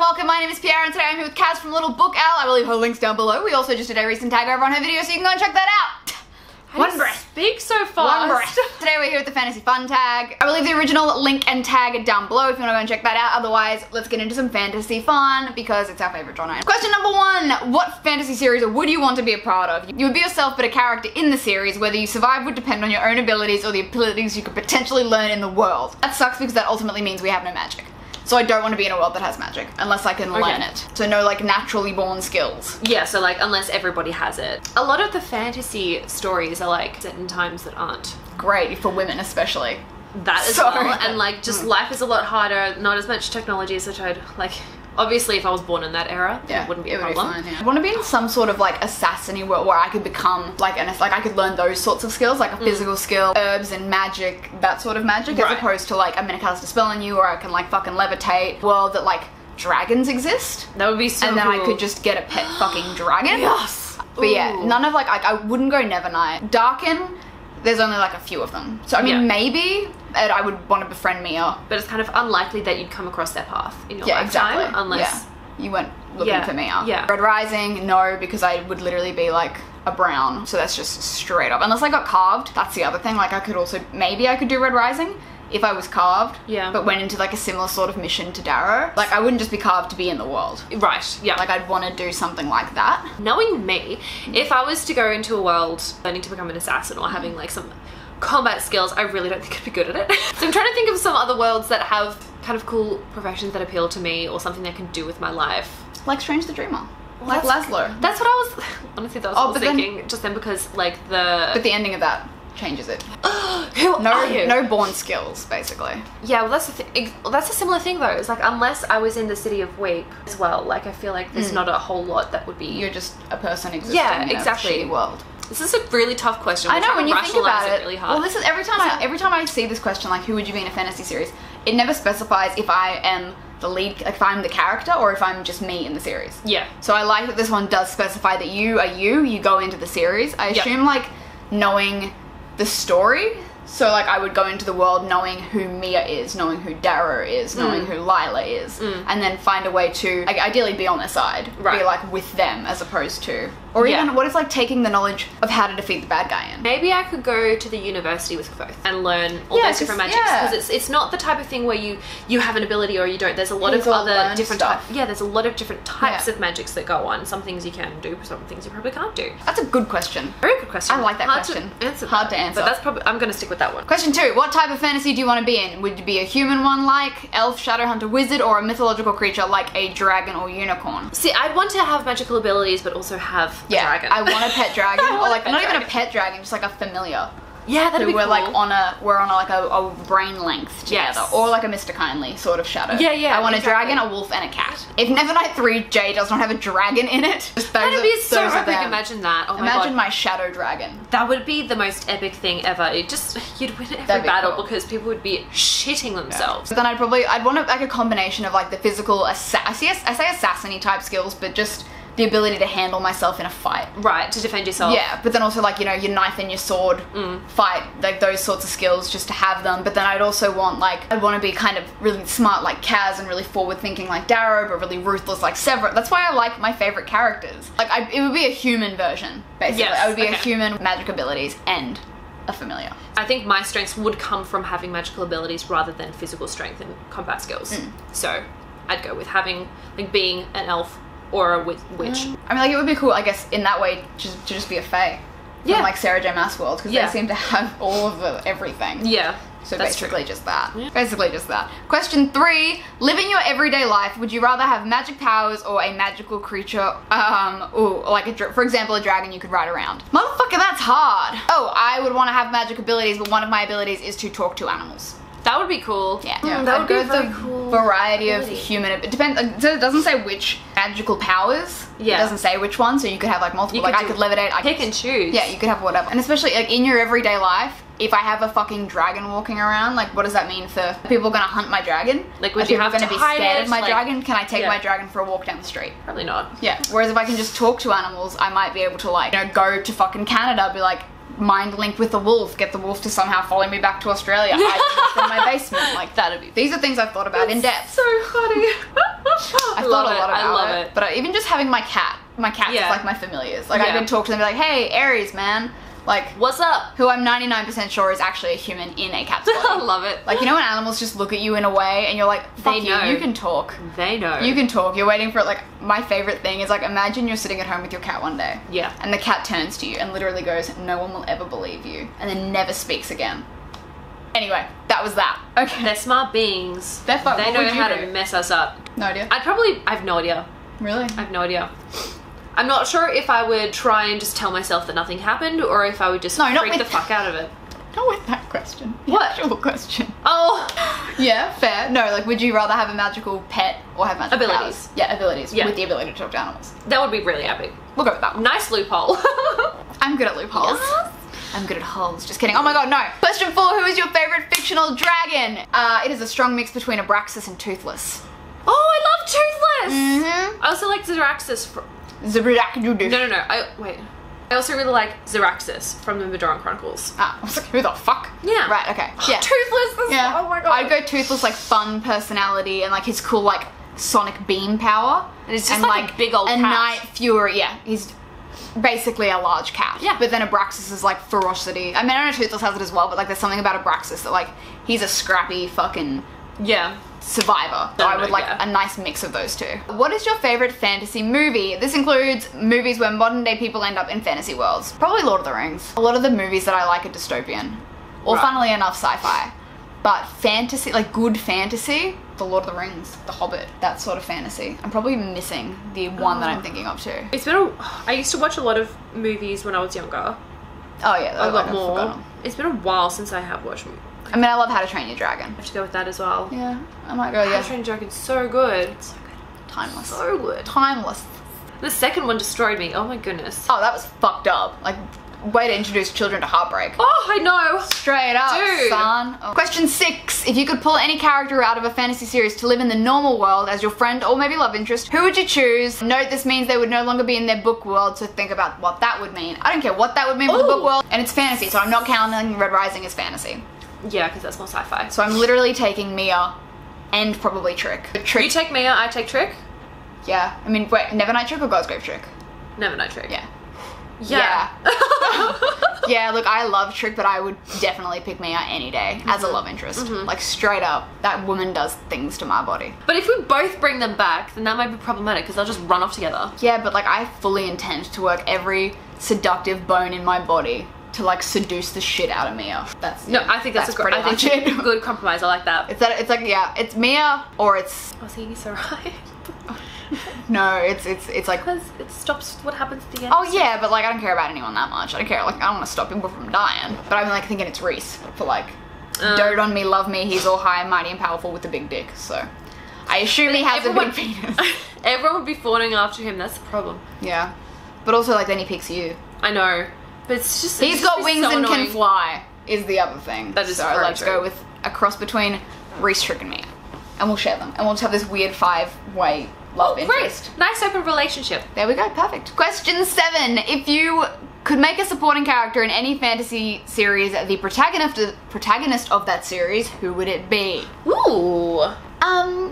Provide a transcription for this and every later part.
welcome. My name is Pierre and today I'm here with Kaz from Little Book Owl. I will leave her links down below. We also just did a recent tag over on her video so you can go and check that out. One breath. Speak so fast. One breath. Today we're here with the Fantasy Fun tag. I will leave the original link and tag down below if you want to go and check that out. Otherwise, let's get into some fantasy fun because it's our favorite genre. Question number one, what fantasy series would you want to be a part of? You would be yourself but a character in the series. Whether you survive would depend on your own abilities or the abilities you could potentially learn in the world. That sucks because that ultimately means we have no magic. So I don't want to be in a world that has magic, unless I can learn it. So no like naturally born skills. Yeah, so like unless everybody has it. A lot of the fantasy stories are like set in times that aren't. Great, for women especially. That as well, and like just life is a lot harder, not as much technology as I'd like. Obviously, if I was born in that era, it wouldn't be a problem. Be fine, yeah. I want to be in some sort of like assassin-y world where I could become like I could learn those sorts of skills, like a physical skill, herbs and magic, that sort of magic, as opposed to like I'm gonna cast a spell on you or I can like fucking levitate. World that like dragons exist. That would be so cool. And then I could just get a pet fucking dragon. Yes. But yeah, none of like I wouldn't go Nevernight. Darken. There's only like a few of them. So I mean maybe I would want to befriend Mia. But it's kind of unlikely that you'd come across their path in your lifetime unless you went looking for Mia. Yeah. Red Rising, no, because I would literally be like a brown. So that's just straight up. Unless I got carved, that's the other thing. Like I could also, maybe I could do Red Rising if I was carved, but went into like a similar sort of mission to Darrow. Like I wouldn't just be carved to be in the world. Right, yeah. Like I'd want to do something like that. Knowing me, if I was to go into a world learning to become an assassin or having like some combat skills, I really don't think I'd be good at it. So I'm trying to think of some other worlds that have kind of cool professions that appeal to me or something I can do with my life. Like Strange the Dreamer. Well, like Laszlo. That's what I was, honestly that was what I was thinking. Just then because like But the ending of that changes it. Who are you? No born skills, basically. Yeah, well that's the thing. That's a similar thing though. It's like unless I was in the city of Weep as well, like I feel like there's not a whole lot that would be. You're just a person existing in a shitty world. This is a really tough question. I know, when you think about it. Really hard. Well, this is every time I see this question, like who would you be in a fantasy series? It never specifies if I am the lead, like if I'm the character or if I'm just me in the series. Yeah. So I like that this one does specify that you are you go into the series. I assume like knowing the story. So like I would go into the world knowing who Mia is, knowing who Darrow is, knowing who Lila is, and then find a way to like, ideally be on their side, be like with them as opposed to, or even what if like taking the knowledge of how to defeat the bad guy in. Maybe I could go to the university with Kvothe and learn all those different magics because it's not the type of thing where you have an ability or you don't. There's a lot of other different types. Yeah, there's a lot of different types of magics that go on. Some things you can do, some things you probably can't do. That's a good question. Very good question. I like that question. Hard to answer. But that's probably, I'm going to stick with that one. Question 2. What type of fantasy do you want to be in? Would you be a human one like elf, shadow hunter, wizard, or a mythological creature like a dragon or unicorn? See, I'd want to have magical abilities but also have a dragon. I want a pet dragon. Or like not even a pet dragon, just like a familiar. Yeah, that'd be cool. We're like on a brain length together. Or like a Mr. Kindly sort of shadow. Yeah, yeah. I want a dragon, a wolf, and a cat. If Nevernight 3J does not have a dragon in it, that'd be so epic. Imagine that. Oh my God. Imagine my shadow dragon. That would be the most epic thing ever. You'd win every battle because people would be shitting themselves. But then I'd want like a combination of like the physical I say assassin-y type skills, but just the ability to handle myself in a fight. Right, to defend yourself. Yeah, but then also like, you know, your knife and your sword fight, like those sorts of skills just to have them. But then I'd also want like, I'd want to be kind of really smart like Kaz and really forward thinking like Darrow, but really ruthless like Severus. That's why I like my favorite characters. Like it would be a human version, basically. I would be a human with magic abilities and a familiar. I think my strengths would come from having magical abilities rather than physical strength and combat skills. So I'd go with having, like being an elf or a witch. I mean, like, it would be cool, I guess, in that way, to just be a fae. From, like, Sarah J. Maas world, because they seem to have all of everything. Yeah. So basically just that. Basically just that. Question 3. Living your everyday life, would you rather have magic powers or a magical creature, like, for example, a dragon you could ride around? Motherfucker, that's hard. Oh, I would want to have magic abilities, but one of my abilities is to talk to animals. That would be cool. Yeah. That would be very cool. Variety of human. It depends. So it doesn't say which magical powers. Yeah. It doesn't say which one. So you could have like multiple. Like I could levitate. I pick and choose. Yeah, you could have whatever. And especially like in your everyday life, if I have a fucking dragon walking around, like what does that mean for people gonna hunt my dragon? Like would you have to be scared of my dragon? Can I take my dragon for a walk down the street? Probably not. Yeah. Whereas if I can just talk to animals, I might be able to like, you know, go to fucking Canada, be like, mind link with the wolf, get the wolf to somehow follow me back to Australia, hide from my basement, like that'd be. These are things I've thought about in depth. So funny. I've thought a lot about I love it. But even just having my cats is like my familiars. Like I can talk to them and be like, hey, Aries, man. Like, what's up? Who I'm 99% sure is actually a human in a cat's body. I love it. Like, you know when animals just look at you in a way and you're like, fuck you can talk. They know. You can talk. You're waiting for it. Like, my favorite thing is like, imagine you're sitting at home with your cat one day. Yeah. And the cat turns to you and literally goes, no one will ever believe you. And then never speaks again. Anyway, that was that. Okay. They're smart beings. They're fun. They know how to mess us up. No idea. I have no idea. Really? I have no idea. I'm not sure if I would try and just tell myself that nothing happened, or if I would just freak the fuck out of it. Not with that question. What? Actual question. Oh. Yeah, fair. No, like, would you rather have a magical pet or have magical abilities? powers? Yeah, abilities. Yeah. With the ability to talk to animals. That would be really epic. We'll go with that one. Nice loophole. I'm good at loopholes. Yes. I'm good at holes. Just kidding. Oh my god, no. Question 4. Who is your favorite fictional dragon? It is a strong mix between Abraxas and Toothless. Oh, I love Toothless! Mm-hmm. I also like Zaraxis. No. I also really like Zaraxis from the Majoran Chronicles. I was like, who the fuck? Yeah. Right, okay. Yeah. Toothless! Yeah. Oh my god. I'd go Toothless, like, fun personality and, like, his cool, like, sonic beam power. And it's just like a big old cat. Night Fury, yeah. He's basically a large cat. Yeah. But then Abraxas is, like, ferocity. I mean, I know Toothless has it as well, but, like, there's something about Abraxas that, like, he's a scrappy fucking... Yeah. Survivor. So I would like a nice mix of those two. What is your favorite fantasy movie? This includes movies where modern day people end up in fantasy worlds. Probably Lord of the Rings. A lot of the movies that I like are dystopian. Or funnily enough, sci-fi. But fantasy, like good fantasy, the Lord of the Rings, The Hobbit, that sort of fantasy. I'm probably missing the one that I'm thinking of too. I used to watch a lot of movies when I was younger. Oh yeah, a lot more. It's been a while since I have watched movies. I mean, I love How to Train Your Dragon. I have to go with that as well. Yeah, I might go, How to Train Your Dragon's so good. So good. Timeless. So good. Timeless. The second one destroyed me. Oh my goodness. Oh, that was fucked up. Like, way to introduce children to heartbreak. Oh, I know. Straight up, dude. Son. Oh. Question 6. If you could pull any character out of a fantasy series to live in the normal world as your friend or maybe love interest, who would you choose? Note this means they would no longer be in their book world, so think about what that would mean. I don't care what that would mean for the book world, and it's fantasy, so I'm not counting Red Rising as fantasy. Yeah, because that's more sci-fi. So I'm literally taking Mia and probably Trick. Trick. You take Mia, I take Trick? Yeah. I mean, wait, Nevernight Trick or God's-Grave Trick? Nevernight Trick. Yeah. Yeah. Yeah, look, I love Trick, but I would definitely pick Mia any day as a love interest. Like, straight up, that woman does things to my body. But if we both bring them back, then that might be problematic because they'll just run off together. Yeah, but like, I fully intend to work every seductive bone in my body to like seduce the shit out of Mia. I think that's a good compromise. I like that. It's Mia or it's... Oh, see, so right. No, it's like... Because it stops what happens at the end. Oh yeah, but like I don't care about anyone that much. I don't care, like I don't want to stop people from dying. But I'm like thinking it's Reese for like, dote on me, love me, he's all high and mighty and powerful with a big dick, so... I assume he has a big penis. Everyone would be fawning after him, that's the problem. Yeah. But also like then he picks you. I know. But it's just... He's got wings and can fly, is the other thing. That is so let's go with a cross between Reese, Trick and Mia. And we'll share them. And we'll just have this weird 5-way love interest. Great. Nice open relationship. There we go, perfect. Question 7. If you could make a supporting character in any fantasy series the protagonist of that series, who would it be? Ooh.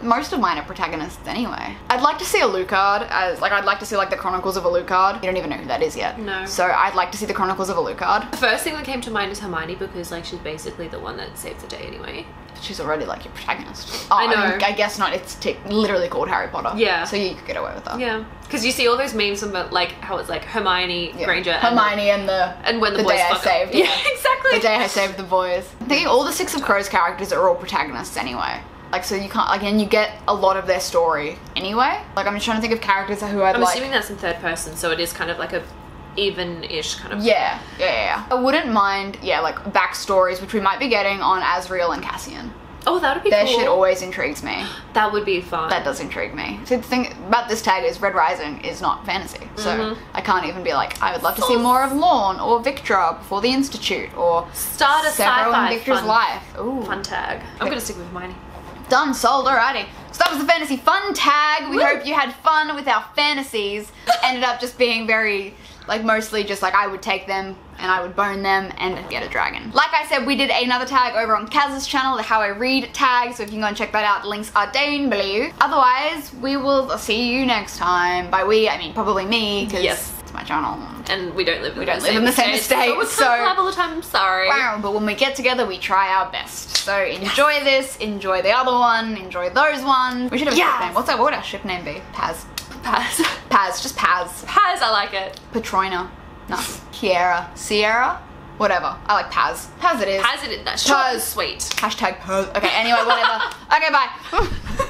Most of mine are protagonists anyway. I'd like to see Alucard as, like, I'd like to see, like, the Chronicles of Alucard. You don't even know who that is yet. No. So I'd like to see the Chronicles of Alucard. The first thing that came to mind is Hermione because, like, she's basically the one that saves the day anyway. She's already, like, your protagonist. Oh, I know. I guess not. It's literally called Harry Potter. Yeah. So you could get away with that. Yeah. Because you see all those memes about, like, how it's, like, Hermione, Granger, and when the boys day I saved. Yeah, exactly. The day I saved the boys. I'm thinking all the Six of Crows characters are all protagonists anyway. Like, so you can't, again, you get a lot of their story anyway. Like, I'm just trying to think of characters who I'd like. I'm assuming that's in third person, so it is kind of like a even-ish kind of... Yeah. I wouldn't mind, like, backstories, which we might be getting on Asriel and Cassian. Oh, that would be cool. Their cool. shit always intrigues me. That would be fun. That does intrigue me. So the thing about this tag is Red Rising is not fantasy. So I can't even be like, I would love to see more of Lorne or Victra before the Institute or start a Severo sci-fi and Victra's life. Ooh. Fun tag. I'm gonna stick with Hermione. Done, sold, alrighty. So that was the fantasy fun tag. We hope you had fun with our fantasies. Ended up just being very Like mostly just like I would take them and I would bone them and get a dragon. Like I said, we did another tag over on Kaz's channel, the How I Read tag, so if you can go and check that out, the links are down below. Otherwise, we will see you next time. By we, I mean probably me, because it's my channel. And we don't live in the same estate, so all the time, I'm sorry. Wow, but when we get together, we try our best. So enjoy this, enjoy the other one, enjoy those ones. We should have a ship name. What would our ship name be? Paz. Paz, just Paz. Paz, I like it. Patrona. No. Kiera. Sierra? Whatever. I like Paz. Paz it is. Paz it is. Short and sweet. Hashtag Paz. Okay, anyway, whatever. Okay, bye.